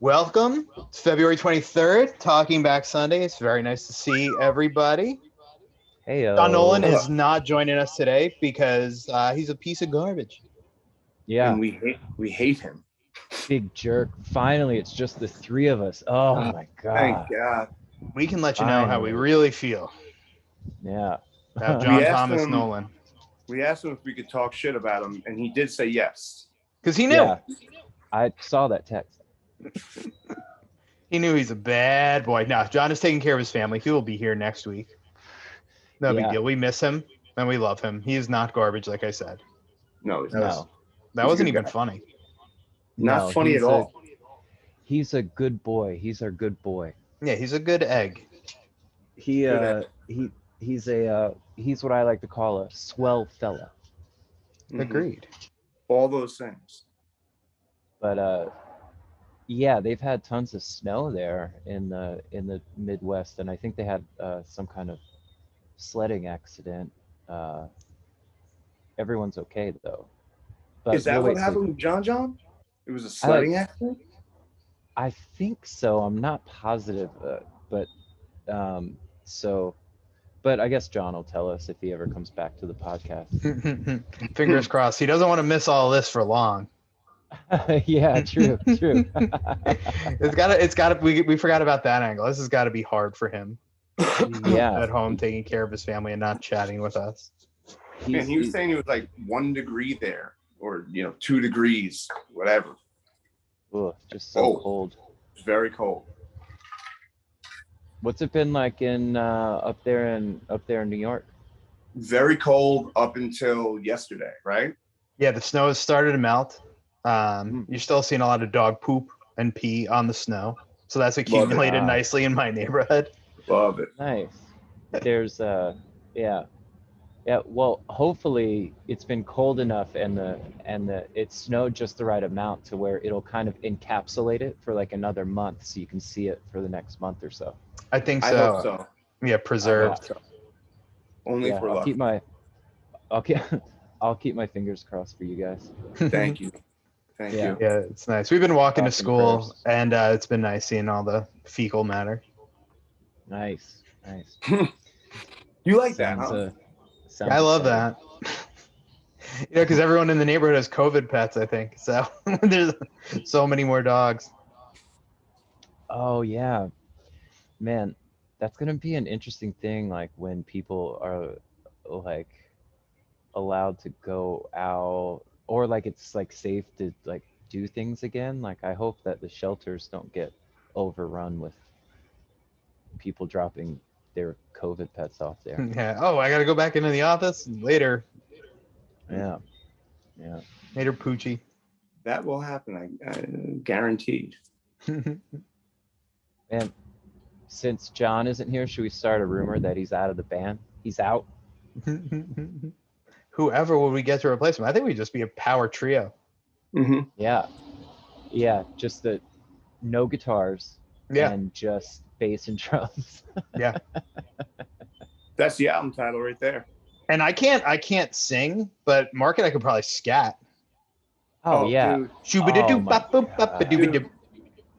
Welcome. It's February 23rd, Talking Back Sunday. It's very nice to see everybody. Hey, John Nolan Hello. is not joining us today because he's a piece of garbage. yeah, And we hate him. big jerk. Finally, it's just the three of us. Oh my Thank god. God. We can let you know how we Finally. really feel Yeah. about John We asked Thomas him- Nolan. We asked him if we could talk shit about him, and he did say yes. Because he knew. Yeah. I saw that text. He knew he's a bad boy. Now, John is taking care of his family. He will be here next week. No big Yeah. deal. We miss him and we love him. He is not garbage, like I said. No, he's That was- No. That He's a wasn't good even guy. funny. not No, funny he's at all. He's a good boy. He's our good boy. Yeah, he's a good egg. He Good he's what I like to call a swell fella. Mhm. Agreed. All those things. But yeah, they've had tons of snow there in the Midwest, and I think they had some kind of sledding accident. Everyone's okay though. But Is that wait, what so happened with John? It was a sledding accident? I think so. I'm not positive, but but I guess John will tell us if he ever comes back to the podcast. Fingers crossed. He doesn't want to miss all this for long. Yeah, true. It's gotta. We forgot about that angle. This has got to be hard for him Yeah, at home, taking care of his family and not chatting with us. And he was saying it was like 1 degree there, or 2 degrees, whatever. ugh, just so Oh. cold. It's very cold. What's it been like in up there in New York? Very cold up until yesterday, right? Yeah, the snow has started to melt. You're still seeing a lot of dog poop and pee on the snow, so that's accumulated Wow. nicely in my neighborhood. Love it. Nice. There's yeah. Well, hopefully it's been cold enough and it snowed just the right amount to where it'll kind of encapsulate it for like another month, so you can see it for the next month or so. I think I so. hope so. Yeah, preserved. I hope so. Only Yeah, if we're I'll lucky. I'll keep my fingers crossed for you guys. Thank you. Thank Yeah. you. Yeah, it's nice. We've been walking to Thoughts and school, prayers. and it's been nice seeing all the fecal matter. Nice. You like that, Sounds, huh? sounds I love exciting. that. Because everyone in the neighborhood has COVID pets, I think. So there's so many more dogs. Oh yeah, man, that's gonna be an interesting thing. Like when people are like allowed to go out, or like it's like safe to like do things again. Like I hope that the shelters don't get overrun with people dropping their COVID pets off there. Yeah. Oh, I got to go back into the office later. Yeah. Later, Poochie. That will happen. I guaranteed. And since John isn't here, should we start a rumor that he's out of the band? He's out. Whoever would we get to replace him? I think we'd just be a power trio. Mm-hmm. Yeah. Just the no guitars. Yeah. And just bass and drums. Yeah. That's the album title right there. And I can't sing, but Mark and I could probably scat. Oh yeah. Dude, Shoo-ba-da-doo, my bop-boop-bop-ba-doo-ba-doo. Dude.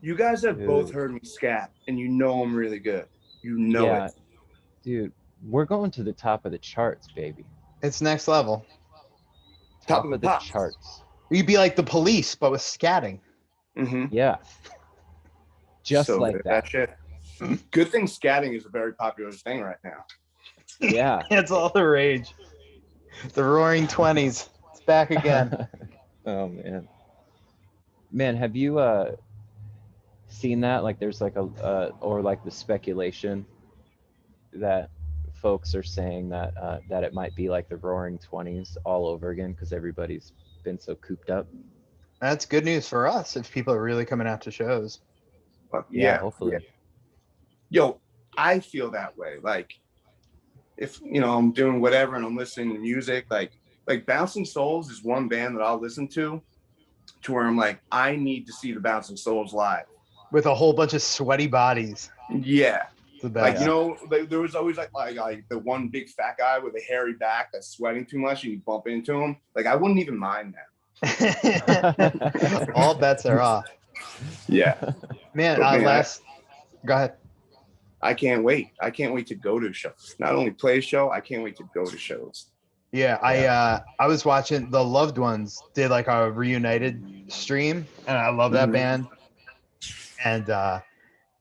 You guys have both Dude. heard me scat, and you know I'm really good. You know Yeah. it. Dude, we're going to the top of the charts, baby. It's next level. Top of the pops. charts. You'd be like the Police, but with scatting. Mm-hmm. Yeah. Just So like good that. at shit. Good thing scatting is a very popular thing right now. Yeah. It's all the rage. The Roaring Twenties. It's back again. Oh man, have you seen that? Like there's like or like the speculation that folks are saying that that it might be like the Roaring Twenties all over again because everybody's been so cooped up. That's good news for us if people are really coming out to shows. But Yeah, hopefully. Yo, I feel that way. Like, if I'm doing whatever and I'm listening to music, like Bouncing Souls is one band that I'll listen to where I'm like, I need to see the Bouncing Souls live. With a whole bunch of sweaty bodies. Yeah. It's the Like, best. there was always like the one big fat guy with a hairy back that's sweating too much and you bump into him. Like, I wouldn't even mind that. All bets are off. Yeah, Man, but man, go ahead. I can't wait. I can't wait to go to shows. Not only play a show, I can't wait to go to shows. Yeah, I was watching the Loved Ones did like a reunited stream, and I love that Mhm. band. And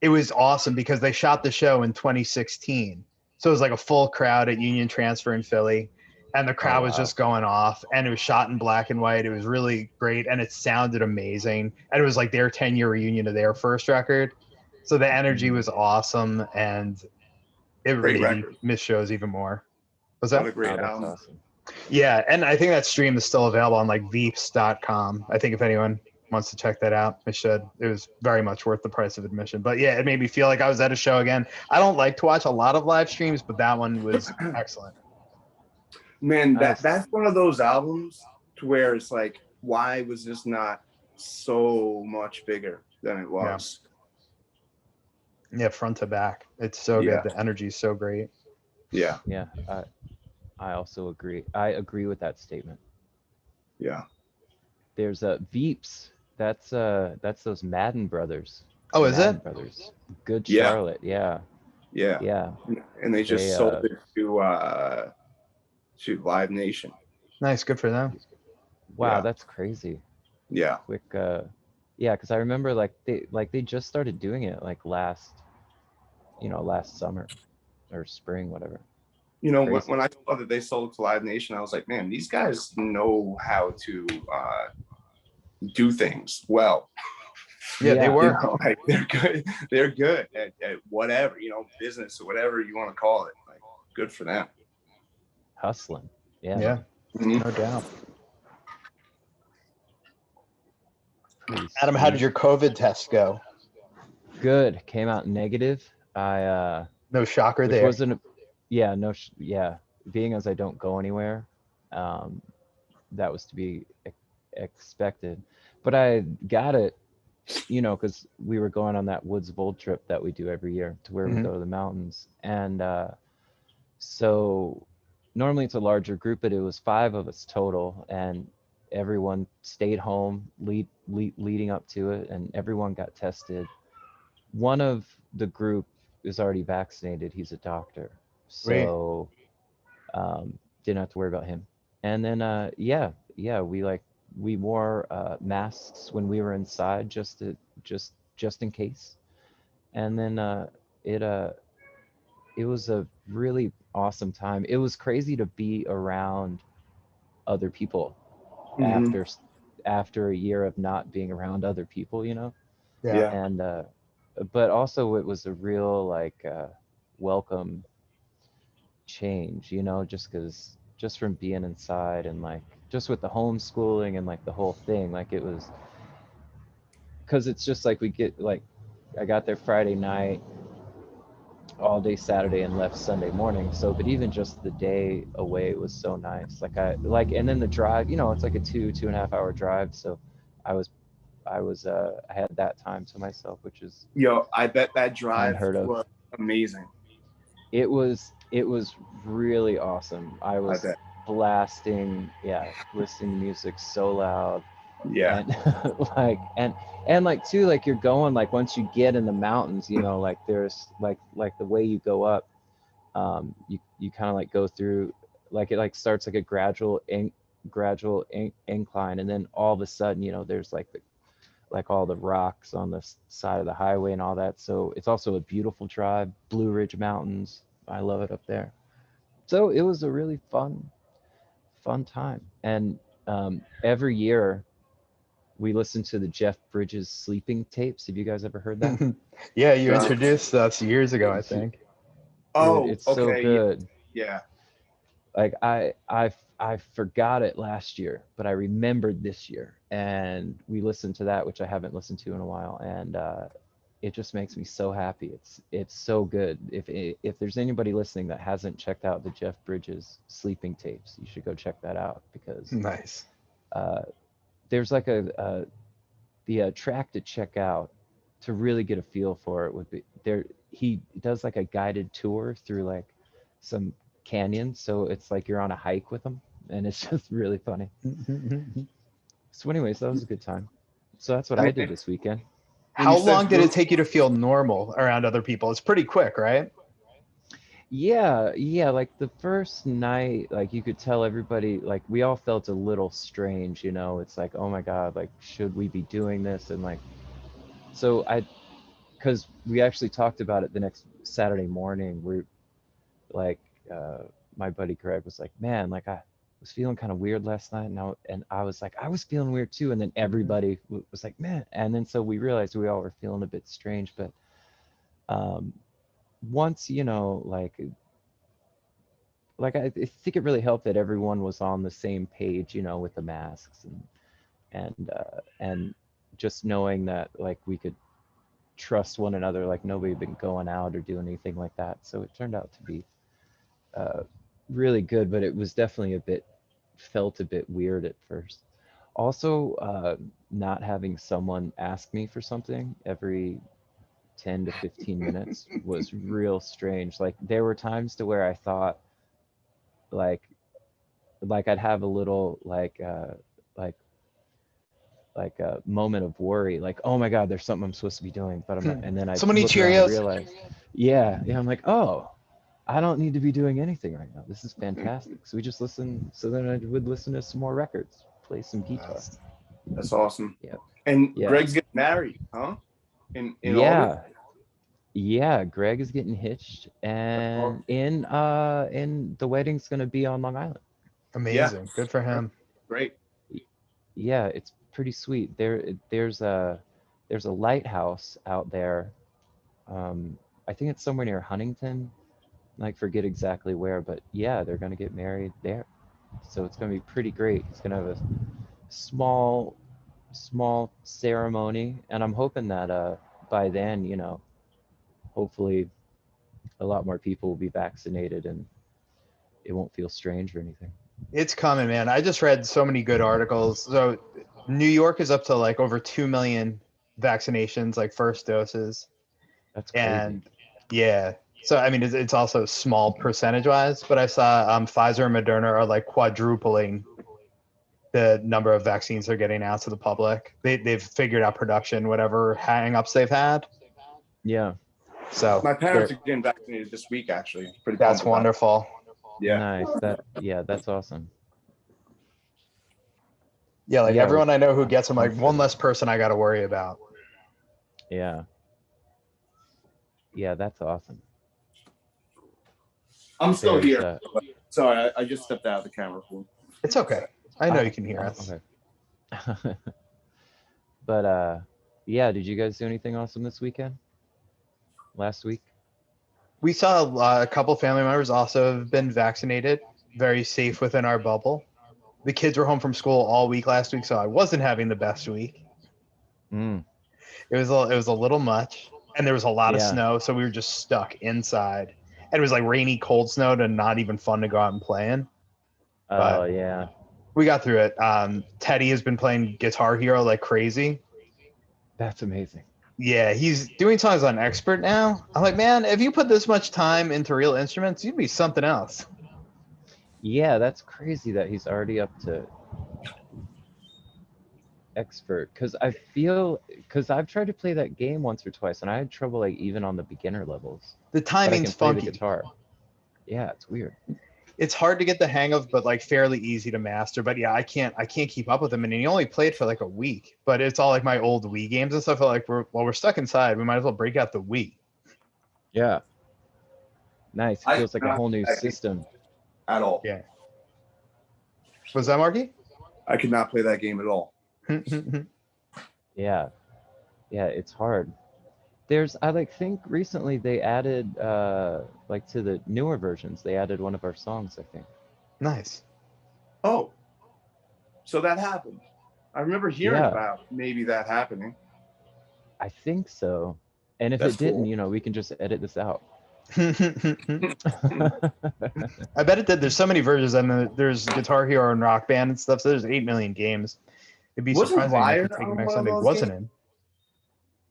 it was awesome because they shot the show in 2016, so it was like a full crowd at Union Transfer in Philly, and the crowd was wow. just going off, and it was shot in black and white. It was really great, and it sounded amazing, and it was like their 10-year reunion of their first record, so the energy was awesome, and it Great made me record. miss shows even more. Was What a that? great Oh, that's album. awesome. Yeah, and I think that stream is still available on like veeps.com. I think if anyone wants to check that out, they should. It was very much worth the price of admission. But yeah, it made me feel like I was at a show again. I don't like to watch a lot of live streams, but that one was excellent. Man, Nice. that's one of those albums to where it's like, why was this not so much bigger than it was? Yeah, front to back. It's so Yeah. good. The energy is so great. Yeah, Yeah, I also agree. I agree with that statement. yeah. There's Veeps. That's those Madden brothers. Oh, The is Madden it? brothers. Good Yeah. Charlotte. Yeah. Yeah. Yeah. And they just They, sold it to Live Nation. Nice, good for them. Wow, Yeah. that's crazy. Yeah. Quick yeah, because I remember like they just started doing it like last summer or spring, whatever. You know, Crazy. when I saw that they sold to Live Nation, I was like, man, these guys know how to do things well. Yeah, they Yeah. were. You know, like they're good. They're good at whatever, you know, business or whatever you want to call it. Like, good for them. Hustling. Yeah. Yeah, Mhm. no doubt. Pretty Adam, how did sweet. your COVID test go? Good. Came out negative. I No shocker which there. wasn't yeah, no yeah, being as I don't go anywhere, that was to be expected. But I got it, because we were going on that Woods of Olde trip that we do every year to where we Mhm. go to the mountains. And so normally it's a larger group, but it was 5 of us total, and everyone stayed home leading up to it, and everyone got tested. One of the group is already vaccinated. He's a doctor, Great. so didn't have to worry about him. And then we wore masks when we were inside just in case. And then it it was a really awesome time. It was crazy to be around other people Mhm. after a year of not being around other people, Yeah. Yeah. and but also it was a real like welcome change, just from being inside and like just with the homeschooling and like the whole thing, like it was because it's just like we get like I got there Friday night, all day Saturday, and left Sunday morning. So, but even just the day away was so nice. And then the drive, it's like a 2.5 hour drive. So I was I had that time to myself, which is Yo, I bet that drive unheard of. was amazing. It was really awesome. I was bet. blasting, listening to music so loud. Yeah. And and like too, like you're going, like once you get in the mountains, like there's like the way you go up, you kind of like go through, like it like starts like a gradual incline, and then all of a sudden, there's like all the rocks on the side of the highway and all that. So it's also a beautiful drive. Blue Ridge Mountains, I love it up there. So it was a really fun time. And every year we listen to the Jeff Bridges sleeping tapes. Have you guys ever heard that? Yeah, you No. introduced us years ago, I think. Oh, Dude, it's so okay. good. Yeah. Like I forgot it last year, but I remembered this year, and we listened to that, which I haven't listened to in a while, and it just makes me so happy. It's so good. If there's anybody listening that hasn't checked out the Jeff Bridges sleeping tapes, you should go check that out, because Nice. there's like the track to check out to really get a feel for it would be there. He does like a guided tour through like some canyons, so it's like you're on a hike with him, and it's just really funny. So anyways, that was a good time. So that's what I did this weekend. How you said long did it take you to feel normal around other people? It's pretty quick, right? Yeah, like the first night, like you could tell everybody, like we all felt a little strange, you know. It's like, oh my God, like should we be doing this? And like, so because we actually talked about it the next Saturday morning. We're like, my buddy Greg was like, man, like I was feeling kind of weird last night, and I was like, I was feeling weird too. And then everybody was like, man. And then so we realized we all were feeling a bit strange, but um, once, you know, like I think it really helped that everyone was on the same page, you know, with the masks and just knowing that like we could trust one another, like nobody had been going out or doing anything like that. So it turned out to be uh, really good, but it was definitely felt a bit weird at first. Also, not having someone ask me for something every 10 to 15 minutes was real strange. Like there were times to where I thought like I'd have a little like like a moment of worry, like, oh my God, there's something I'm supposed to be doing, but I'm not. And then I'd Someone need look around and Cheerios. realize, yeah, I'm like, oh, I don't need to be doing anything right now. This is fantastic. So we just listen. So then I would listen to some more records, play some guitar. That's awesome. Yeah, And yeah, Greg's getting married, huh? In August? yeah, yeah. Greg is getting hitched, That's and awesome. in the wedding's gonna be on Long Island. Yeah. Amazing. Good for him. Great. Yeah, it's pretty sweet. There's a lighthouse out there. I think it's somewhere near Huntington. Like forget exactly where, but yeah, they're gonna get married there. So it's gonna be pretty great. It's gonna have a small ceremony, and I'm hoping that by then, you know, hopefully a lot more people will be vaccinated and it won't feel strange or anything. It's coming, man. I just read so many good articles. So New York is up to like over 2 million vaccinations, like first doses. That's crazy. And yeah, so I mean, it's also small percentage wise, but I saw Pfizer and Moderna are like quadrupling the number of vaccines they're getting out to the public. They've figured out production, whatever hang-ups they've had. Yeah, So My parents are getting vaccinated this week, actually. Pretty that's pumped about it. wonderful. Yeah. nice. That's awesome. Yeah, like Yeah, everyone I know who I'm gets them, like pumped for one less that. person I got to worry about. Yeah, yeah, that's awesome. I'm still There's here. Sorry, I just stepped out of the camera pool. It's okay. I know oh, you can hear oh, us. okay. But yeah, did you guys do anything awesome this weekend? Last week? We saw a couple family members also have been vaccinated, very safe within our bubble. The kids were home from school all week last week, so I wasn't having the best week. Mm, It was a little much, and there was a lot of yeah. snow, so we were just stuck inside. And it was like rainy, cold snow, and not even fun to go out and play in. Oh, But yeah. we got through it. Teddy has been playing Guitar Hero like crazy. That's amazing. Yeah, he's doing songs on Expert now. I'm like, man, if you put this much time into real instruments, you'd be something else. Yeah, that's crazy that he's already up to expert. Because I've tried to play that game once or twice and I had trouble like even on the beginner levels. The But I timing's can play the funky. guitar. Yeah, it's weird. It's hard to get the hang of, but like fairly easy to master. But yeah, I can't keep up with him. And he only played for like a week. But it's all like my old Wii games and stuff. I feel like we're stuck inside. We might as well break out the Wii. Yeah. Nice. It I feels like a cannot whole new play that game system. at all. Yeah. Was that Marky? I could not play that game at all. Yeah. Yeah, it's hard. I like think recently they added like to the newer versions, they added one of our songs, I think. Nice. Oh, so that happened. I remember hearing Yeah. about maybe that happening. I think so. And if That's it didn't, cool. you know, we can just edit this out. I bet it did. There's so many versions, and there's Guitar Hero and Rock Band and stuff. So there's 8 million games. It'd be Wasn't surprising if you Liar take on back one of something those wasn't games? in.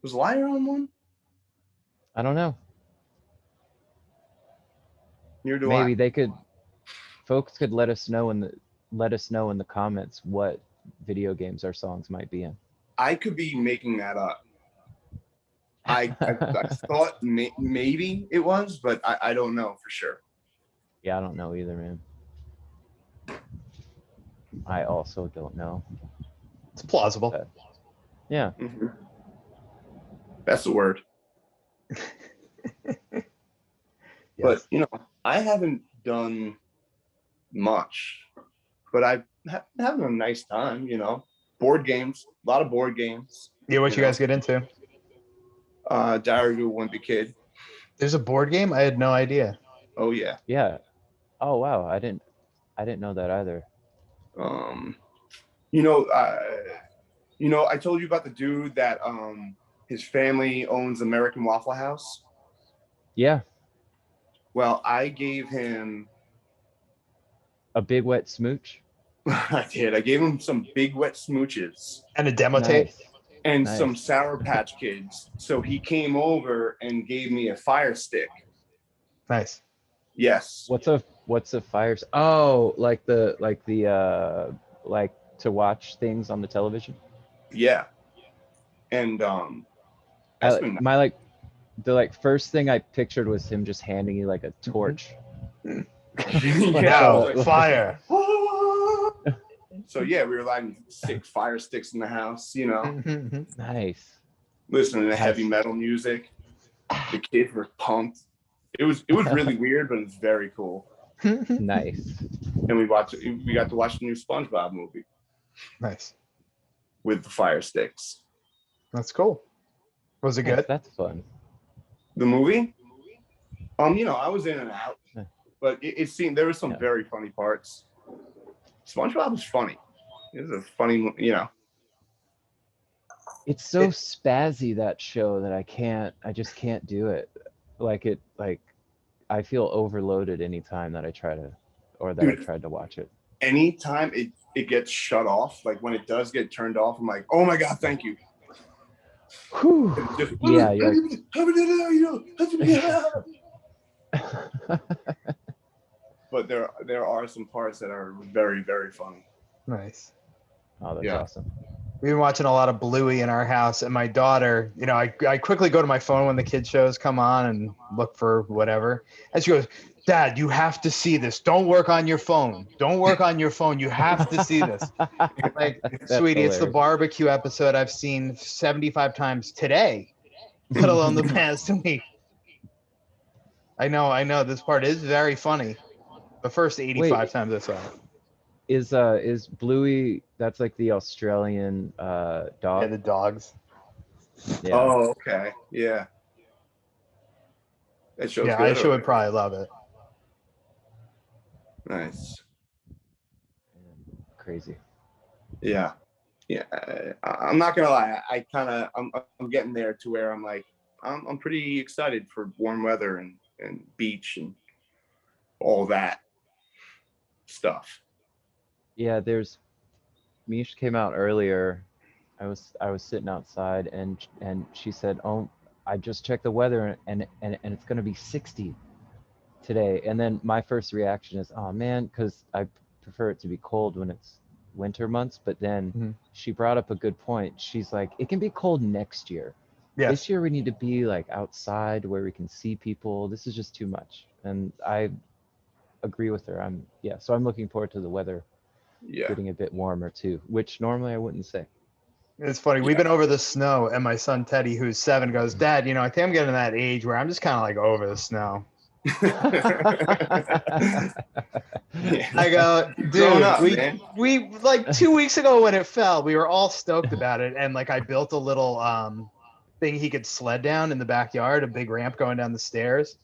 Was Liar on one? I don't know. Neither do Maybe I. they could folks could let us know in the comments what video games our songs might be in. I could be making that up. I thought maybe it was, but I don't know for sure. Yeah, I don't know either, man. I also don't know. It's plausible. But, yeah. Mm-hmm. That's the word. Yes. But I haven't done much, but I've been having a nice time. Board games, a lot of board games. Yeah, what you guys get into? Diary of a Wimpy Kid. There's a board game? I had no idea. Oh yeah. Yeah. Oh wow, I didn't know that either. I told you about the dude that his family owns American Waffle House. Yeah. Well, I gave him A big wet smooch. I did. I gave him some big wet smooches And a demo tape? Nice. and Nice. some Sour Patch Kids. So he came over and gave me a Fire Stick. Nice. Yes. What's a fire? Oh, like the like to watch things on the television. Yeah. And that's been nice. My the first thing I pictured was him just handing you like a torch. Now, fire. So yeah, we were lighting 6 fire sticks in the house, Nice. listening to heavy metal music. The kids were pumped. It was really weird, but it's very cool. Nice. And we got to watch the new SpongeBob movie. Nice. With the fire sticks. That's cool. Was it good? That's fun. The movie? I was in and out, but it seemed there were some very funny parts. SpongeBob was funny. It was a funny, It's so spazzy, that show, that I just can't do it. I feel overloaded anytime that I try to, or that I tried to watch it. Anytime it gets shut off, like when it does get turned off, I'm like, oh my God, thank you. Whew. Just, Yeah, but there are some parts that are very, very funny. Nice. Oh, that's awesome. We've been watching a lot of Bluey in our house, and my daughter, I quickly go to my phone when the kid shows come on and look for whatever. And she goes, Dad, you have to see this. Don't work on your phone. Don't work on your phone. You have to see this. Like, sweetie, it's the barbecue episode I've seen 75 times today, let alone the past week. I know. This part is very funny. The first 85 times I saw it. Is Bluey, that's like the Australian dog? Yeah, the dogs. Yeah. Oh, okay. Yeah. That show's good. Aisha would probably love it. Nice. Crazy. Yeah. I'm not gonna lie. I'm getting there to where I'm like, I'm pretty excited for warm weather and beach and all that stuff. Yeah, Misha came out earlier. I was sitting outside, and she said, "Oh, I just checked the weather, and it's gonna be 60 today." And then my first reaction is, "Oh man," because I prefer it to be cold when it's winter months. But then she brought up a good point. She's like, "It can be cold next year. Yes. This year we need to be like outside where we can see people. This is just too much." And I agree with her. So I'm looking forward to the weather getting a bit warmer too, which normally I wouldn't say. It's funny. We've been over the snow, and my son Teddy, who's 7, goes, Dad, I think I'm getting to that age where I'm just kind of like over the snow. I go, dude, we like 2 weeks ago when it fell, we were all stoked about it, and like I built a little thing he could sled down in the backyard, a big ramp going down the stairs.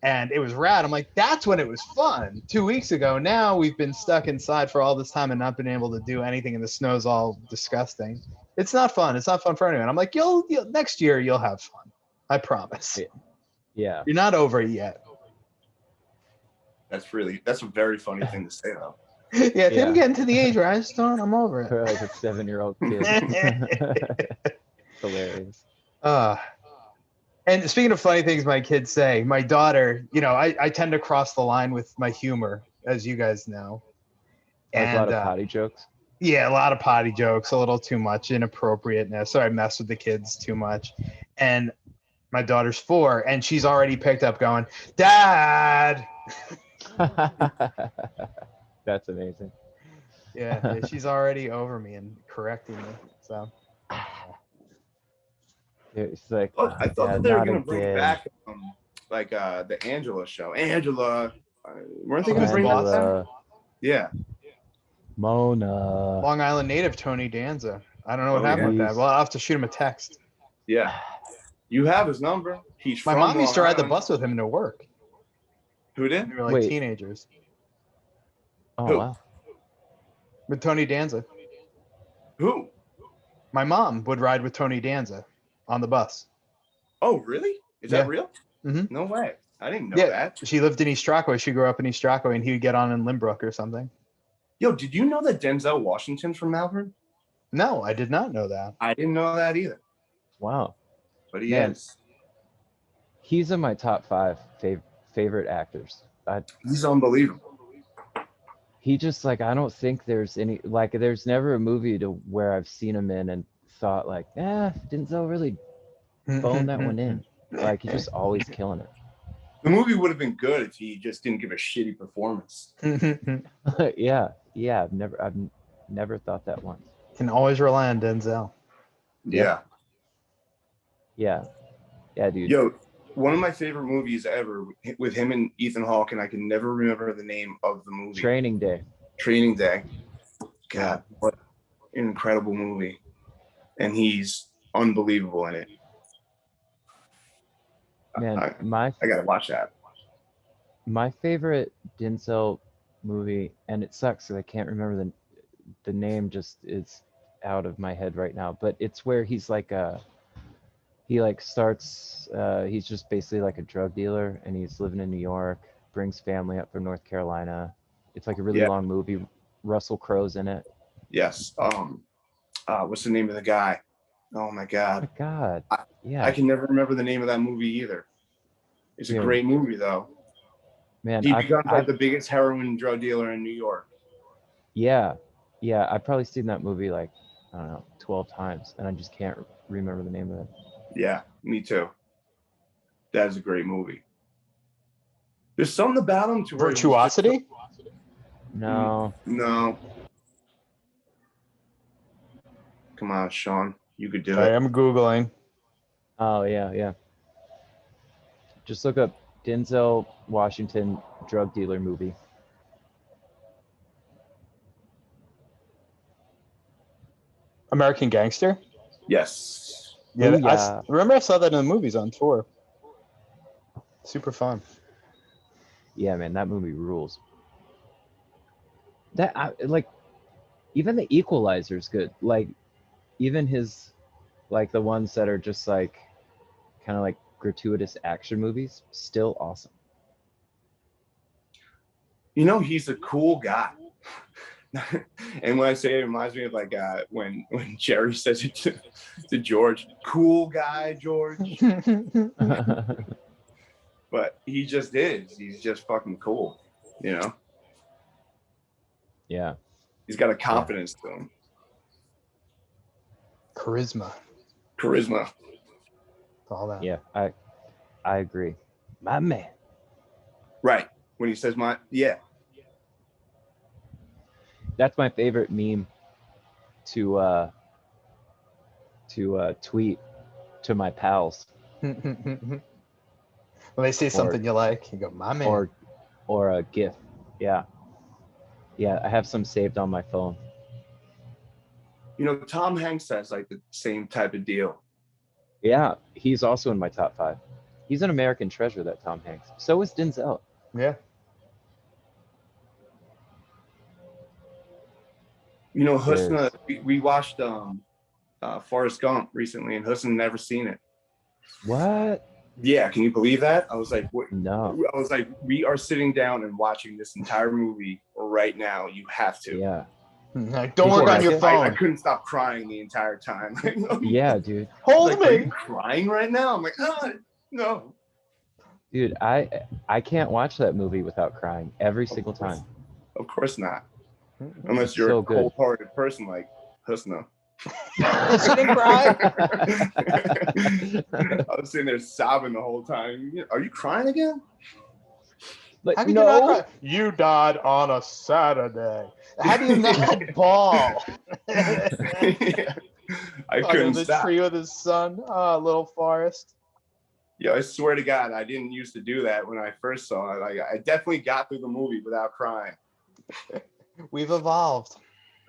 And it was rad. I'm like, that's when it was fun 2 weeks ago. Now we've been stuck inside for all this time and not been able to do anything, and the snow's all disgusting. It's not fun. It's not fun for anyone. I'm like, you'll next year you'll have fun. I promise. Yeah. You're not over it yet. That's a very funny thing to say though. Yeah, him getting to the age where I'm over it. For like a 7-year-old kid. Hilarious. And speaking of funny things my kids say, my daughter, I tend to cross the line with my humor, as you guys know. Like a lot of potty jokes? Yeah, a lot of potty jokes, a little too much inappropriateness. So I mess with the kids too much. And My daughter's 4, and she's already picked up going, Dad. That's amazing. Yeah, she's already over me and correcting me. So It's like, Oh, I thought Dad, that they were not gonna bring again. back like the Angela show. Angela, weren't they gonna who's the bring that boss? back? Yeah. Mona. Long Island native Tony Danza. I don't know what Oh, happened yeah. with that. Well, I'll have to shoot him a text. Yeah. You have his number. He's My from mom used to Long ride the Island. bus with him to work Who when did? they were like Wait. teenagers. Oh Who? wow. With Tony Danza. Who? My mom would ride with Tony Danza on the bus. Oh, really? Is Yeah. that real? Mhm. No way. I didn't know Yeah, that. she lived in East Rockaway. She grew up in East Rockaway, and he would get on in Limbrook or something. Yo, did you know that Denzel Washington's from Malvern? No, I did not know that. I didn't know that either, Wow. but he Man. is. He's in my top 5 favorite actors. He's unbelievable. He just like, I don't think there's any, like, there's never a movie to where I've seen him in and thought like, Denzel really phoned that one in. Like, he's just always killing it. The movie would have been good if he just didn't give a shitty performance. Yeah, I've never thought that once. Can always rely on Denzel. Yeah. Yeah, dude. Yo, one of my favorite movies ever with him and Ethan Hawke, and I can never remember the name of the movie. Training Day. Training Day. God, what an incredible movie. And he's unbelievable in it. Man, I gotta watch that. My favorite Denzel movie, and it sucks that I can't remember the name, just is out of my head right now, but it's where he's like he like starts he's just basically like a drug dealer, and he's living in New York, brings family up from North Carolina. It's like a really long movie. Russell Crowe's in it. Yes. What's the name of the guy? Oh my God. Oh my God. Yeah. I can never remember the name of that movie either. It's a great movie though. Man, he becomes like the biggest heroin drug dealer in New York. Yeah. I've probably seen that movie like, I don't know, 12 times, and I just can't remember the name of it. Yeah, me too. That is a great movie. There's something about him to Virtuosity? No. Come on, Shaun. You could do it. I am Googling. Oh, yeah. Just look up Denzel Washington drug dealer movie. American Gangster? Yes. Yeah, yeah. Remember I saw that in the movies on tour. Super fun. Yeah, man, that movie rules. Like, even The Equalizer's good. Like, even his, like, the ones that are just like kind of like gratuitous action movies, still awesome. You know, he's a cool guy. And when I say it reminds me of like when Jerry says it to George, cool guy, George. But he just is. He's just fucking cool, you know? Yeah. He's got a confidence to him. Charisma. All that. Yeah, I agree. My man. Right. When he says That's my favorite meme to tweet to my pals. When they say something you like, you go, my man. Or a GIF. Yeah, I have some saved on my phone. You know, Tom Hanks has like the same type of deal. Yeah, he's also in my top 5. He's an American treasure, that Tom Hanks. So is Denzel. Yeah. You know, Husna, we watched Forrest Gump recently, and Husna never seen it. What? Yeah, can you believe that? I was like, what? No. I was like, we are sitting down and watching this entire movie right now. You have to. Yeah. Like, don't work on your phone. I couldn't stop crying the entire time. Yeah, dude. Hold me. Are you crying right now? I'm like, no. Dude, I can't watch that movie without crying every single time. Of course not. Unless you're a cold-hearted person like Husna. She didn't cry. I was sitting there sobbing the whole time. Are you crying again? Like, How could you not no. cry? You died on a Saturday. How do you not bawl? Yeah. I Under couldn't the stop. tree with his son. Oh, little Forrest. Yeah, I swear to God, I didn't used to do that when I first saw it. Like, I definitely got through the movie without crying. We've evolved.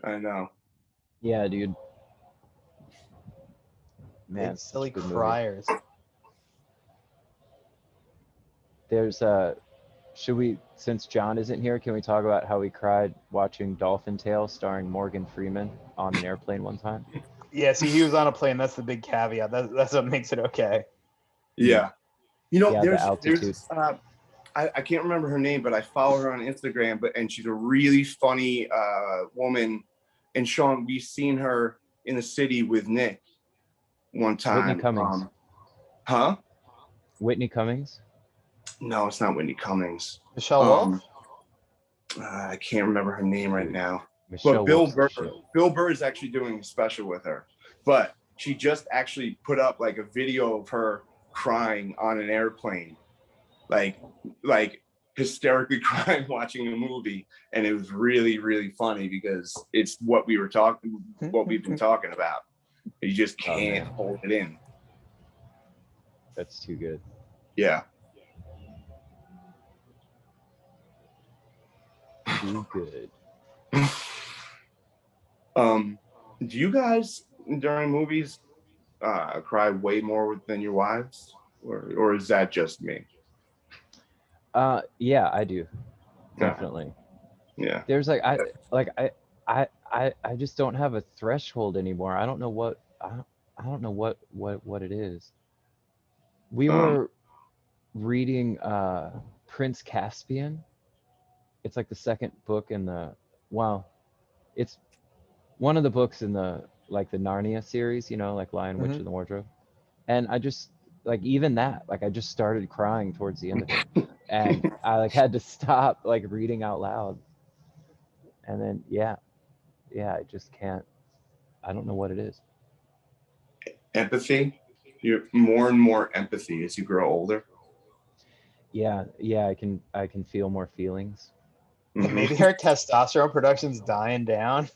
I know. Yeah, dude. Man, Big such a silly good movie. criers. There's should we, since John isn't here, can we talk about how we cried watching Dolphin Tale starring Morgan Freeman on an airplane one time? Yeah, see, he was on a plane. That's the big caveat. That's what makes it okay. Yeah. You know, Yeah, the altitude. there's I can't remember her name, but I follow her on Instagram, and she's a really funny woman. And Shaun, we've seen her in the city with Nick one time. Whitney Cummings. Huh? Whitney Cummings? No, it's not Whitney Cummings. Michelle Wolf? I can't remember her name right now. Michelle But Bill Wolf's Burr, the shit. Bill Burr is actually doing a special with her. But she just actually put up like a video of her crying on an airplane, like hysterically crying watching a movie, and it was really, really funny because it's what we've been talking about. You just can't hold it in. That's too good. Yeah. Too good. Do you guys during movies cry way more than your wives, or is that just me? Yeah, I do. Definitely. Yeah. There's I just don't have a threshold anymore. I don't know what I don't know what it is. We were reading Prince Caspian. It's like the second book in the it's one of the books in the like the Narnia series, you know, like Lion, Witch, and the Wardrobe. And I just like even that, like I just started crying towards the end of it. And I like had to stop like reading out loud. And then yeah, I just can't. I don't know what it is. Empathy. You're more and more empathy as you grow older. Yeah, I can feel more feelings. Maybe her testosterone production's dying down.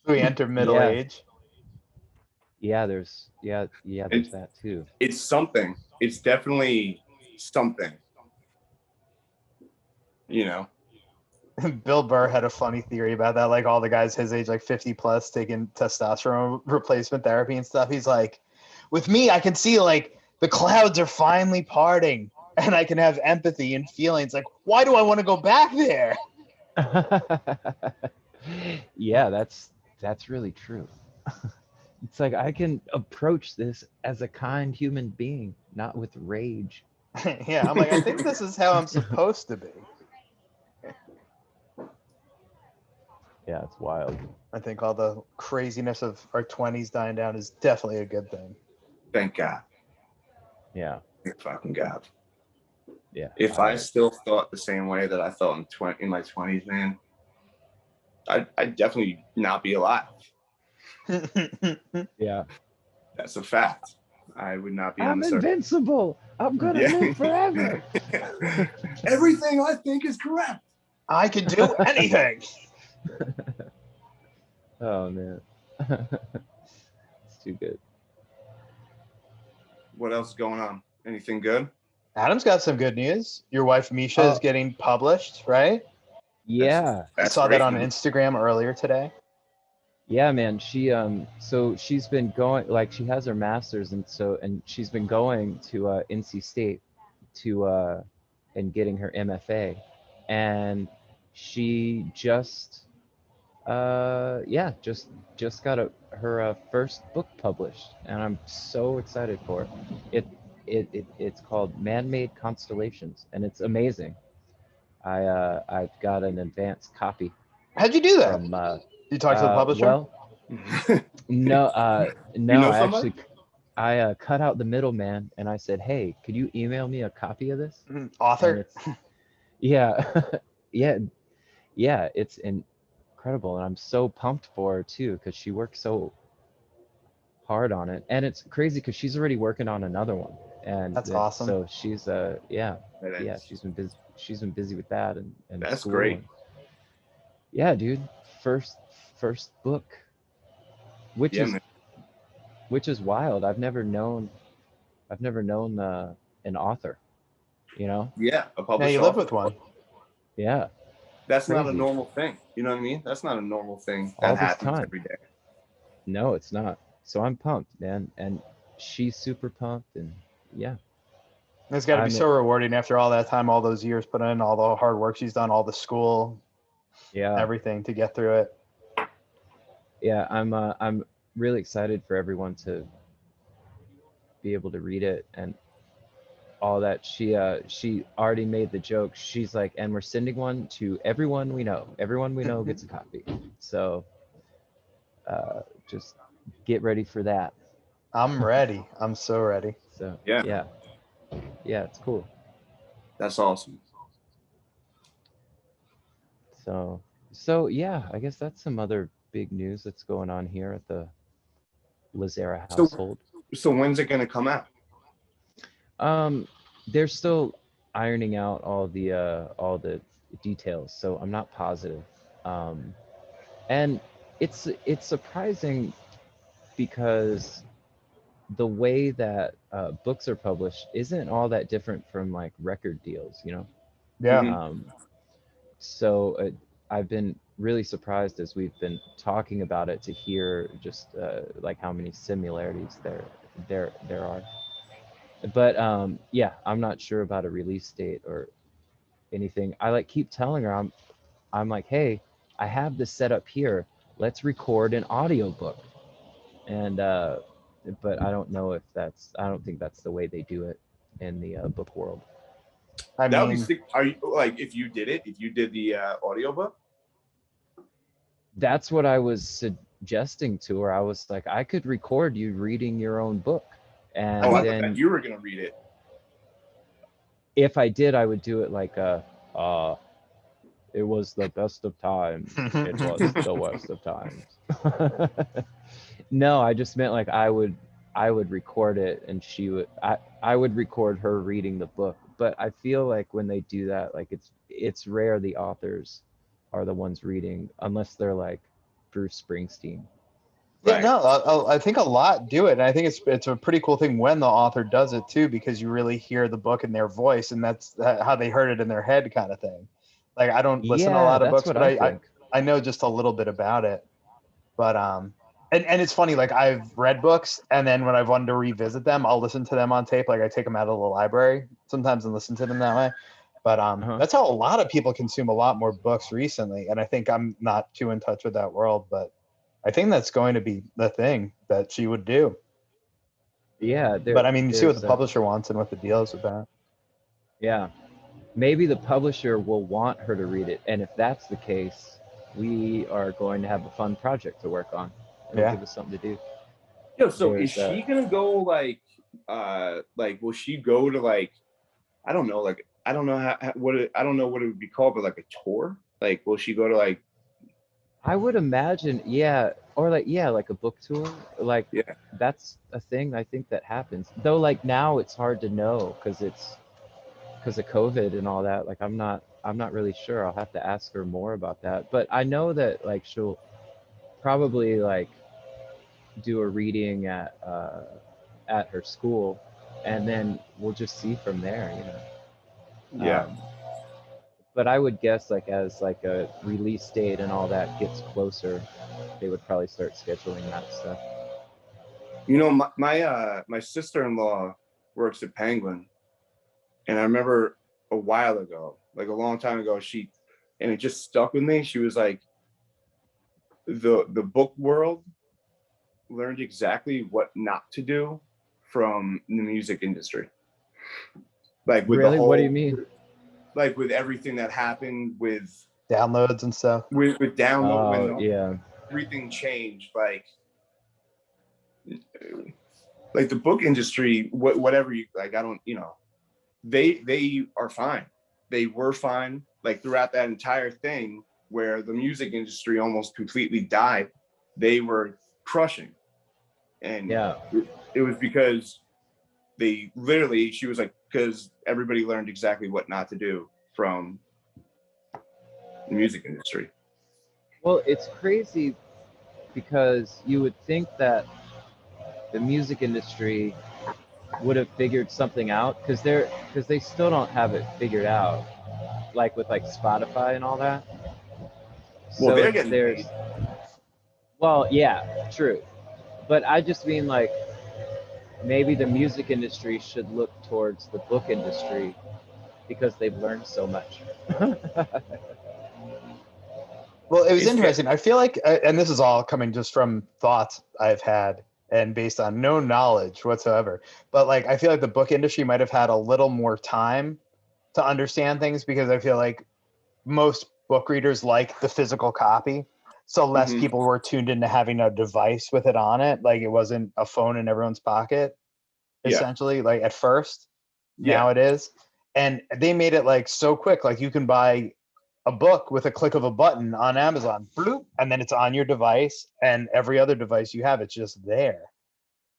We enter middle age. Yeah, there's that too. It's something. It's definitely something. You know. Bill Burr had a funny theory about that. Like all the guys his age, like 50 plus, taking testosterone replacement therapy and stuff. He's like, with me, I can see like the clouds are finally parting and I can have empathy and feelings. Like, why do I want to go back there? Yeah, that's really true. It's like I can approach this as a kind human being, not with rage. Yeah, I'm like, I think this is how I'm supposed to be. Yeah, it's wild. I think all the craziness of our 20s dying down is definitely a good thing. Thank God. Yeah. Thank fucking God. Yeah. If I still thought the same way that I thought in my 20s, man, I'd definitely not be alive. Yeah. That's a fact. I would not be on the surface. I'm invincible. I'm gonna live forever. Everything I think is correct. I can do anything. Oh man. It's too good. What else is going on? Anything good? Adam's got some good news. Your wife Misha is getting published, right? Yeah. I saw that on Instagram earlier today. Yeah, man. She so she's been going, like she has her master's, and she's been going to NC State to and getting her MFA, and she just just got her first book published, and I'm so excited for it. It's called Manmade Constellations, and it's amazing. I've got an advanced copy. How'd you do that? From, you talked to the publisher? Well, no, I cut out the middleman and I said, hey, could you email me a copy of this? Author? Yeah, yeah, it's incredible, and I'm so pumped for her too, because she works so hard on it, and it's crazy because she's already working on another one, and That's awesome. so she's yeah, That's, she's been busy with that and that's school. great. And yeah, dude, first book, which Yeah, is man. which is wild. I've never known an author, you know. Yeah, a Now published you live author. with one Yeah, That's not a crazy. normal thing. You know what I mean? That's not a normal thing All that this happens time. every day. No, it's not. So I'm pumped, man, and she's super pumped, and yeah, It's got to be I'm so rewarding after all that time, all those years put in, all the hard work she's done, all the school, yeah. everything to get through it. Yeah, I'm really excited for everyone to be able to read it and all that. She already made the joke. She's like, and we're sending one to everyone we know. Everyone we know gets a copy. So just get ready for that. I'm ready. I'm so ready. So Yeah, yeah, yeah, it's cool. that's awesome. So yeah, I guess that's some other big news that's going on here at the Lazera So, household. so when's it gonna come out? Um, they're still ironing out all the details, so I'm not positive. Um, and it's surprising because the way that books are published isn't all that different from like record deals, you know. Yeah. Mhm. Um, so I've been really surprised as we've been talking about it to hear just like how many similarities there are. But yeah, I'm not sure about a release date or anything. I like keep telling her I'm like, hey, I have this set up here. Let's record an audiobook. And but I don't know if I don't think that's the way they do it in the book world. I That would be mean, sick. Are you like if you did it? If you did the audiobook? That's what I was suggesting to her. I was like, I could record you reading your own book. Oh, And I thought then you were gonna read it. if I did, I would do it like uh it was the best of times. It was the worst of times. No, I just meant like I would record it and I would record her reading the book. But I feel like when they do that, like it's rare the authors are the ones reading unless they're like Bruce Springsteen. yeah, Right. no, I think a lot do it. And I think it's a pretty cool thing when the author does it too, because you really hear the book in their voice, and that's how they heard it in their head, kind of thing. Like I don't listen to a Yeah, lot of that's books, what but I think. I know just a little bit about it. But and it's funny, like I've read books, and then when I've wanted to revisit them, I'll listen to them on tape. Like I take them out of the library sometimes and listen to them that way. But Uh-huh. that's how a lot of people consume a lot more books recently. And I think I'm not too in touch with that world, but I think that's going to be the thing that she would do. Yeah, But I mean, you see what the there's publisher wants and what the deal is with that. yeah. Maybe the publisher will want her to read it, and if that's the case, we are going to have a fun project to work on. It'll Yeah. give us something to do. Yo, so is There's she gonna go like will she go to like I don't know like I don't know I don't know what it would be called, but like a tour? Like will she go to like I would imagine, yeah, or like yeah, like a book tour. Like yeah that's a thing I think that happens. Though like now it's hard to know because of COVID and all that. Like I'm not really sure. I'll have to ask her more about that. But I know that like she'll probably like do a reading at her school, and then we'll just see from there, you know. yeah? But I would guess like as like a release date and all that gets closer, they would probably start scheduling that stuff. You know my sister-in-law works at Penguin, and I remember a while ago, like a long time ago, and it just stuck with me. She was like the book world learned exactly what not to do from the music industry. Like with the Really? What do you whole mean? like with everything that happened Downloads and stuff. with download when Yeah. everything changed, like the book industry, whatever you like, I don't, you know, they are fine. They were fine like throughout that entire thing where the music industry almost completely died, they were crushing. And Yeah. it was because they literally, she was like, because everybody learned exactly what not to do from the music industry. Well, it's crazy because you would think that the music industry would have figured something out because they still don't have it figured out, like with like Spotify and all that. Well, So they're getting paid. well, yeah, true. But I just mean like maybe the music industry should look towards the book industry because they've learned so much. Well, it was It's interesting. I feel like, and this is all coming just from thoughts I've had and based on no knowledge whatsoever. But like, I feel like the book industry might have had a little more time to understand things because I feel like most book readers like the physical copy. So less Mhm. people were tuned into having a device with it on it. Like it wasn't a phone in everyone's pocket, Yeah. essentially, like at first. Yeah. Now it is. And they made it like so quick. Like you can buy a book with a click of a button on Amazon, bloop, and then it's on your device, and every other device you have, it's just there.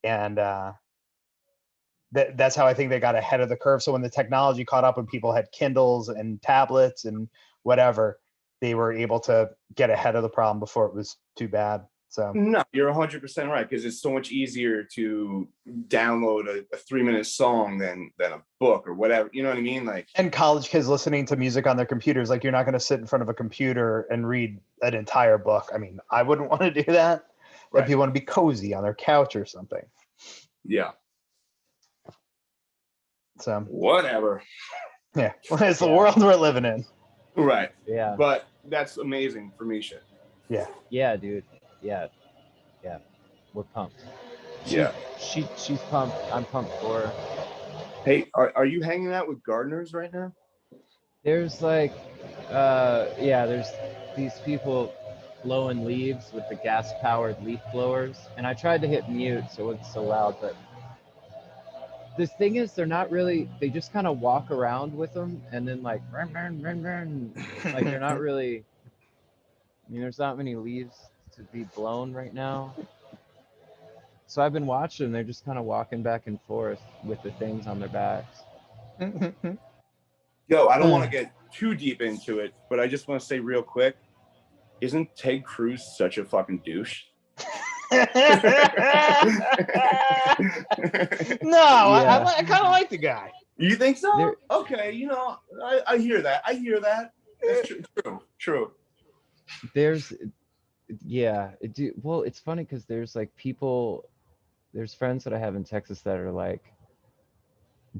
And that's how I think they got ahead of the curve. So when the technology caught up, when people had Kindles and tablets and whatever, they were able to get ahead of the problem before it was too bad. So No, you're 100% right, because it's so much easier to download a 3-minute song than a book or whatever. You know what I mean? Like, and college kids listening to music on their computers, like you're not going to sit in front of a computer and read an entire book. I mean, I wouldn't want to do that. right. If you want to be cozy on their couch or something. Yeah. So Whatever. yeah, it's the world we're living in. Right. Yeah. But that's amazing for Misha. Yeah. Yeah, dude. Yeah. Yeah. We're pumped. Yeah. She's pumped. I'm pumped for her. Hey, are you hanging out with gardeners right now? There's like there's these people blowing leaves with the gas powered leaf blowers, and I tried to hit mute so it wasn't so loud, but the thing is they're not really, they just kind of walk around with them and then like run, run, run, run. Like they're not really, I mean, there's not many leaves to be blown right now. So I've been watching, they're just kind of walking back and forth with the things on their backs. Yo, I don't want to get too deep into it, but I just want to say real quick, isn't Ted Cruz such a fucking douche? No, Yeah. I kind of like the guy. You think so? There- Okay, you know, I hear that. I hear that. That's true. There's, yeah, well, it's funny because there's like people, there's friends that I have in Texas that are like,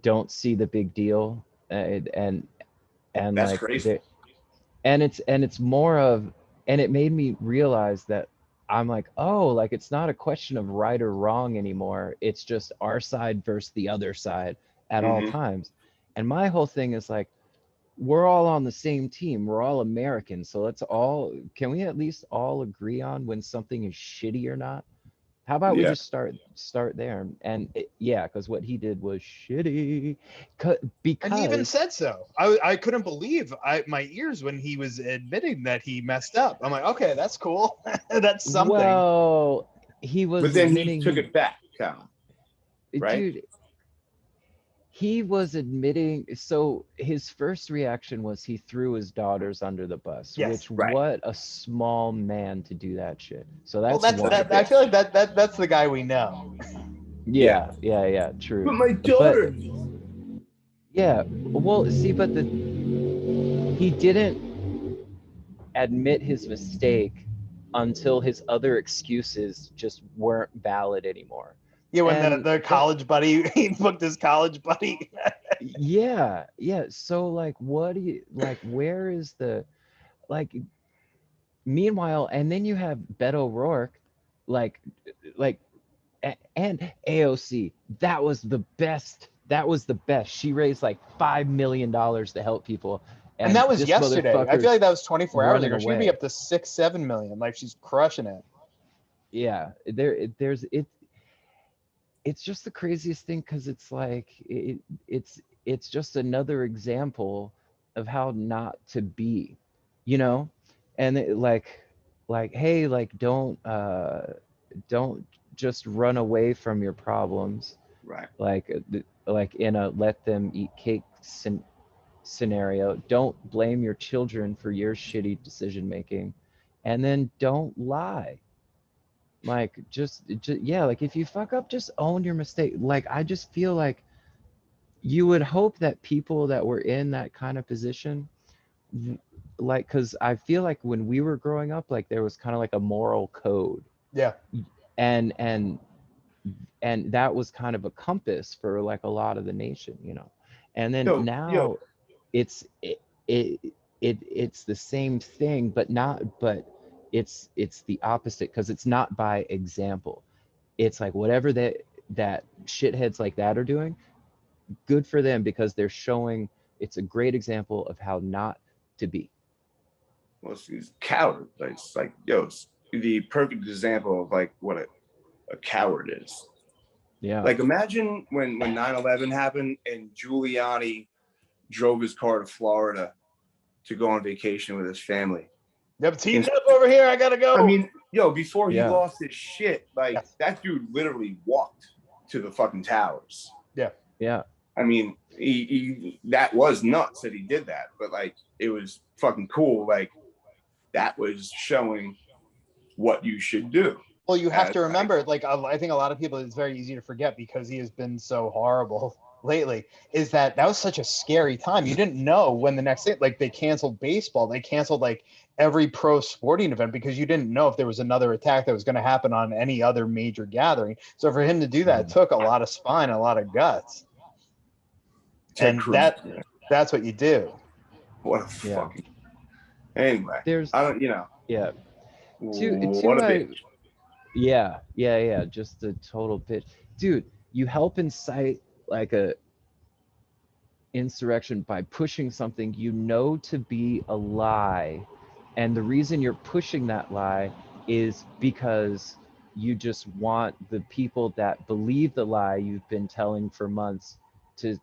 don't see the big deal, and That's like crazy. and it's more of, and it made me realize that I'm like, oh, like it's not a question of right or wrong anymore. It's just our side versus the other side at all Mhm. times. And my whole thing is like, we're all on the same team. We're all Americans. So can we at least all agree on when something is shitty or not? How about we Yeah. just start there? And because what he did was shitty. And he even Because said so. I couldn't believe my ears when he was admitting that he messed up. I'm like, okay, that's cool. That's something. well, he was But then admitting he took it back, Cal. Right? dude, he was admitting, so his first reaction was he threw his daughters under the bus, Yes, which right. what a small man to do that shit. So Well, that's one. I feel like that's the guy we know. Yeah, true. But my But daughter. yeah, well, see, but he didn't admit his mistake until his other excuses just weren't valid anymore. Yeah, when And the college buddy, he booked his college buddy. yeah. So like, what do you like? Where is the like? Meanwhile, and then you have Beto O'Rourke, like, and AOC. That was the best. That was the best. She raised like $5 million to help people, And that was this yesterday. I feel like that was 24 hours running ago. She'd be away. up to 6-7 million. Like she's crushing it. Yeah, it's just the craziest thing because it's like it's just another example of how not to be, you know. and hey, like don't just run away from your problems, Right. like in a let them eat cake scenario. Don't blame your children for your shitty decision making, and then don't lie. Like just yeah, like if you fuck up, just own your mistake. Like I just feel like you would hope that people that were in that kind of position, like, because I feel like when we were growing up, like there was kind of like a moral code, Yeah. and that was kind of a compass for like a lot of the nation, you know. And then Yo, now it's it, it's the same thing, but not, but it's the opposite, because it's not by example. It's like whatever that shitheads like that are doing, good for them, because they're showing, it's a great example of how not to be. well, he's a coward. Like, it's like, yo, it's the perfect example of like what a coward is. Yeah. Like, imagine when 9/11 happened and Giuliani drove his car to Florida to go on vacation with his family. Yep, it's heating up over here. I gotta go. I mean, yo, before he Yeah. lost his shit, like Yes. that dude literally walked to the fucking towers. Yeah. Yeah. I mean, he that was nuts that he did that, but like it was fucking cool. Like that was showing what you should do. Well, you have As, to remember, like, I think a lot of people, it's very easy to forget because he has been so horrible lately, is that was such a scary time. You didn't know when the next thing, like, they canceled baseball. They canceled, like, every pro sporting event because you didn't know if there was another attack that was going to happen on any other major gathering. So for him to do that, it took a lot of spine, a lot of guts. Ted And Cruz. that's what you do. What a fucking. Anyway, There's I don't. You know. yeah. What a bitch. Yeah, just a total bitch. Dude, you help incite like a insurrection by pushing something you know to be a lie. And the reason you're pushing that lie is because you just want the people that believe the lie you've been telling for months to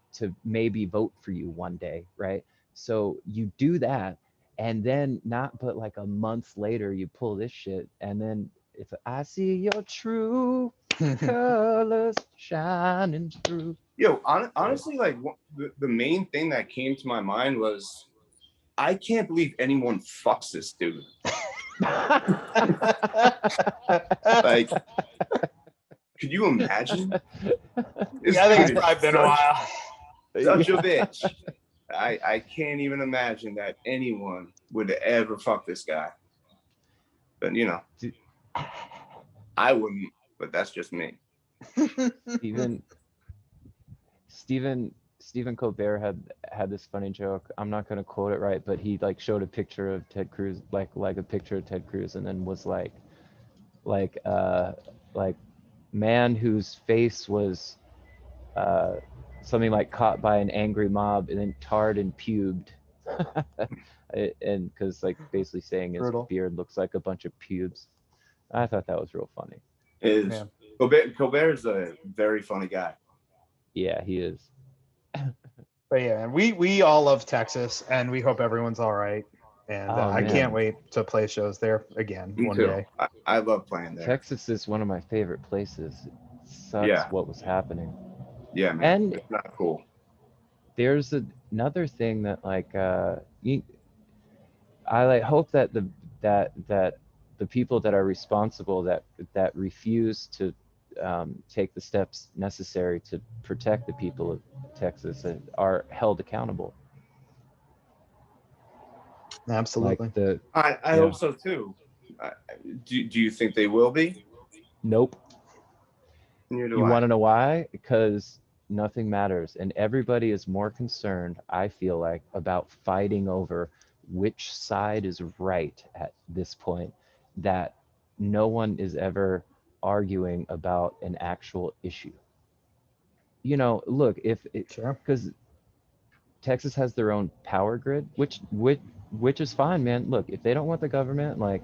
maybe vote for you one day, right? So you do that, and then not but like a month later you pull this shit, and then it's I see your true colors shining through. Yo, honestly, like the main thing that came to my mind was I can't believe anyone fucks this dude. Like, could you imagine? Yeah, I think it's probably been a while. Such a bitch. I can't even imagine that anyone would ever fuck this guy. But you know, I wouldn't. But that's just me. Even Stephen Colbert had this funny joke. I'm not gonna quote it right, but he like showed a picture of Ted Cruz, like a picture of Ted Cruz, and then was like uh like man whose face was uh something like caught by an angry mob and then tarred and pubed. And because like basically saying his Brutal. beard looks like a bunch of pubes. I thought that was real funny. Is Colbert is a very funny guy. Yeah, he is. But yeah, and we all love Texas, and we hope everyone's all right. And I can't wait to play shows there again Me one too. day. I love playing there. Texas is one of my favorite places. It sucks Yeah. what was happening. Yeah, man. And it's not cool. there's another thing that like I like hope that the people that are responsible that refuse to take the steps necessary to protect the people of Texas are held accountable. Absolutely. Like the I hope so too. Do you think they will be? nope. Neither do You I. want to know why? Because nothing matters, and everybody is more concerned, I feel like, about fighting over which side is right at this point, that no one is ever arguing about an actual issue. You know, look, if it, Sure. because Texas has their own power grid, which is fine, man. Look, if they don't want the government like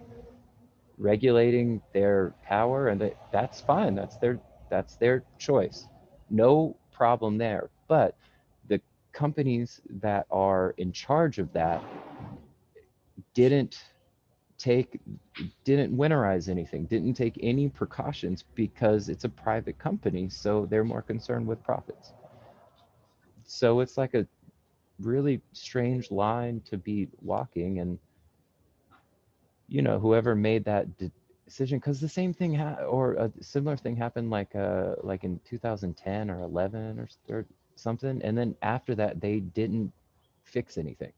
regulating their power, and that's fine, that's their choice, no problem there. But the companies that are in charge of that didn't didn't winterize anything, didn't take any precautions because it's a private company, so they're more concerned with profits. So it's like a really strange line to be walking, and whoever made that decision, because the same thing or a similar thing happened like in 2010 or 11 or something, and then after that they didn't fix anything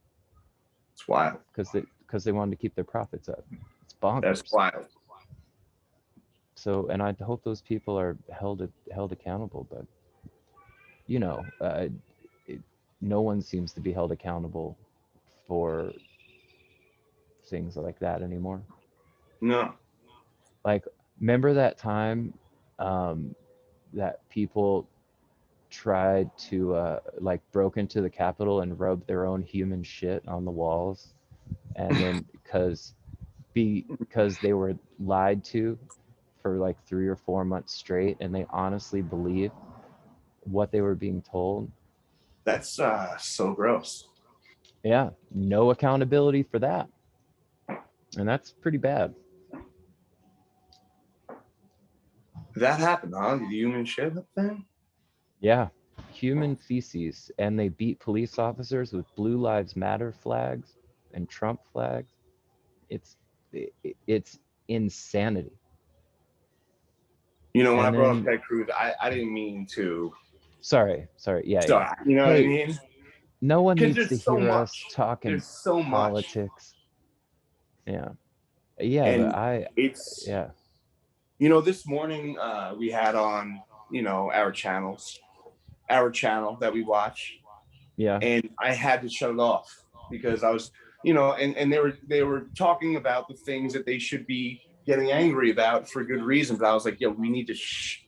It's wild. because they wanted to keep their profits up. It's bonkers. That's wild. So, and I hope those people are held accountable, but no one seems to be held accountable for things like that anymore. No. Like, remember that time that people tried to like broke into the Capitol and rubbed their own human shit on the walls, and then because they were lied to for like 3 or 4 months straight, and they honestly believed what they were being told. That's so gross. Yeah, no accountability for that, and that's pretty bad. That happened, huh? The human shit thing? Yeah, human feces, and they beat police officers with Blue Lives Matter flags and Trump flags. It's insanity. When And I brought then, up Ted Cruz, I didn't mean to. sorry, yeah, So, yeah. you know what I Hey, mean? no one Because needs to there's so hear us much. talking There's so much. politics. Yeah, yeah, And but it's, yeah, this morning we had on, our channel that we watch. yeah. And I had to shut it off because I was, and they were talking about the things that they should be getting angry about for good reason. But I was like, yeah, we need to just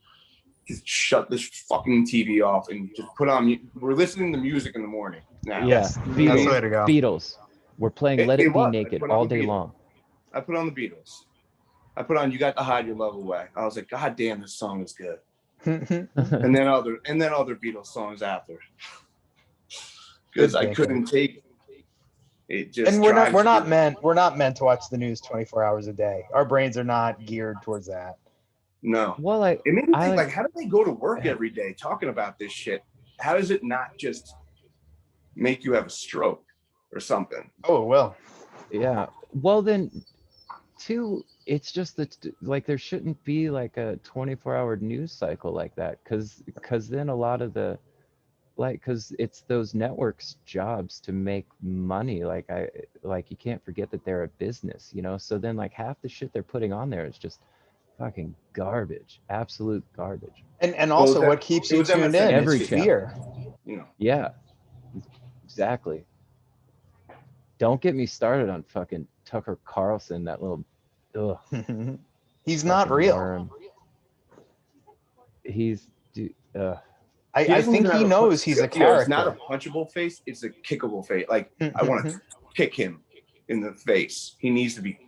shut this fucking TV off and just put on. We're listening to music in the morning now. Yes, Beatles. that's the way to go. Beatles. We're playing Let It Be Naked all day long. I put on the Beatles. I put on You Got to Hide Your Love Away. I was like, God damn, this song is good. and then other Beatles songs after. Because I couldn't take it. Just and we're not meant to watch the news 24 hours a day. Our brains are not geared towards that. No. Well, it made me think, like, how do they go to work every day talking about this shit? How does it not just make you have a stroke or something? Oh, well. Yeah. Well, then, too, it's just that, like, there shouldn't be like a 24-hour news cycle like that, because then a lot of the, like, because it's those networks' jobs to make money. Like, you can't forget that they're a business, So then, like, half the shit they're putting on there is just fucking garbage, absolute garbage. And also, what keeps you tuned in? Every is fear. Yeah, exactly. Don't get me started on fucking Tucker Carlson, that little. Ugh. He's not real. Worm. He's. I think he knows he's a character. It's not a punchable face; it's a kickable face. Like, I want to kick him in the face. He needs to be.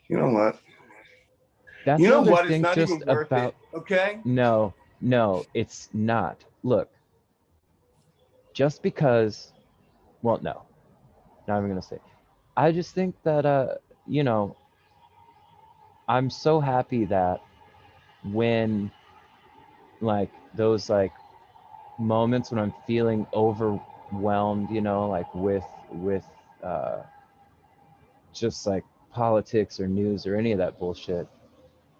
You know what? That's what? Thing, it's not just even worth about, it. Okay. No, it's not. Look, just because. Well, no. Not even gonna say. I just think that I'm so happy that when, like, those, like, moments when I'm feeling overwhelmed, like with just like politics or news or any of that bullshit,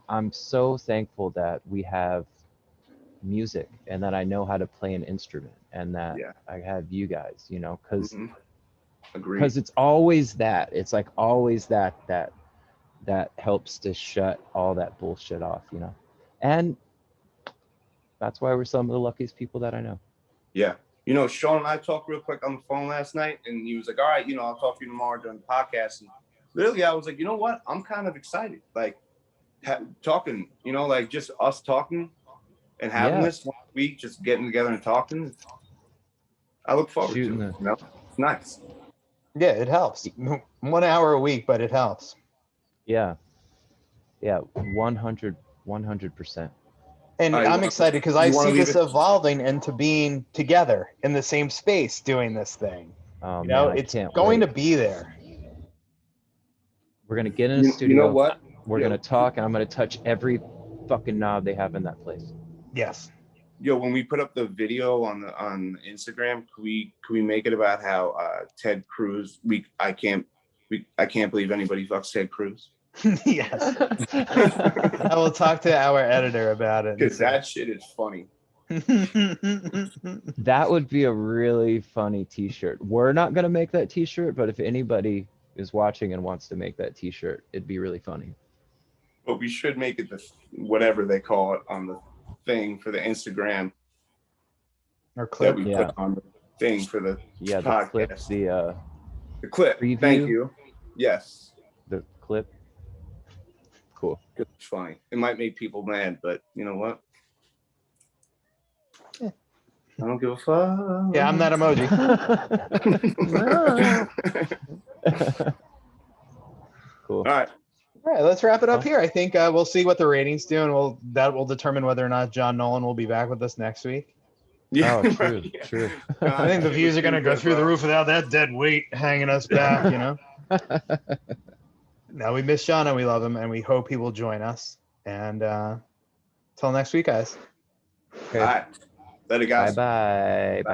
I'm so thankful that we have music and that I know how to play an instrument and that I have you guys, because it's always that. It's like always that helps to shut all that bullshit off, and that's why we're some of the luckiest people that I know. Yeah. Shaun and I talked real quick on the phone last night, and he was like, all right, I'll talk to you tomorrow during the podcast. And literally, I was like, you know what? I'm kind of excited. Like, talking, like just us talking and having this one week, just getting together and talking. I look forward to it. It's nice. Yeah, it helps. 1 hour a week, but it helps. Yeah. Yeah, 100%. And I'm excited because I see this evolving into being together in the same space doing this thing. Oh, man, it's going to be there. We're gonna get in a You studio. know what? We're Yo, gonna talk, and I'm gonna touch every fucking knob they have in that place. Yes. Yo, when we put up the video on Instagram, could we make it about how Ted Cruz? I can't believe anybody fucks Ted Cruz. Yes. I will talk to our editor about it. Because that shit is funny. That would be a really funny T-shirt. We're not gonna make that T-shirt, but if anybody is watching and wants to make that T-shirt, it'd be really funny. But we should make it the whatever they call it on the thing for the Instagram Or that clip. we Yeah. put on the thing for the Yeah, the podcast. clip, The clip. preview. Thank you. Yes. the clip. Cool. It's funny. It might make people mad, but you know what? Yeah. I don't give a fuck. Yeah, I'm that emoji. Cool. All right. All right, let's wrap it up Well- here. I think we'll see what the ratings do, and that will determine whether or not John Nolan will be back with us next week. Yeah. Oh, true, right, yeah. true. I think the views are going to go through the roof without that dead weight hanging us back, you know? No, we miss John and we love him, and we hope he will join us. And till next week, guys. All right. Later, guys. Bye-bye. Bye.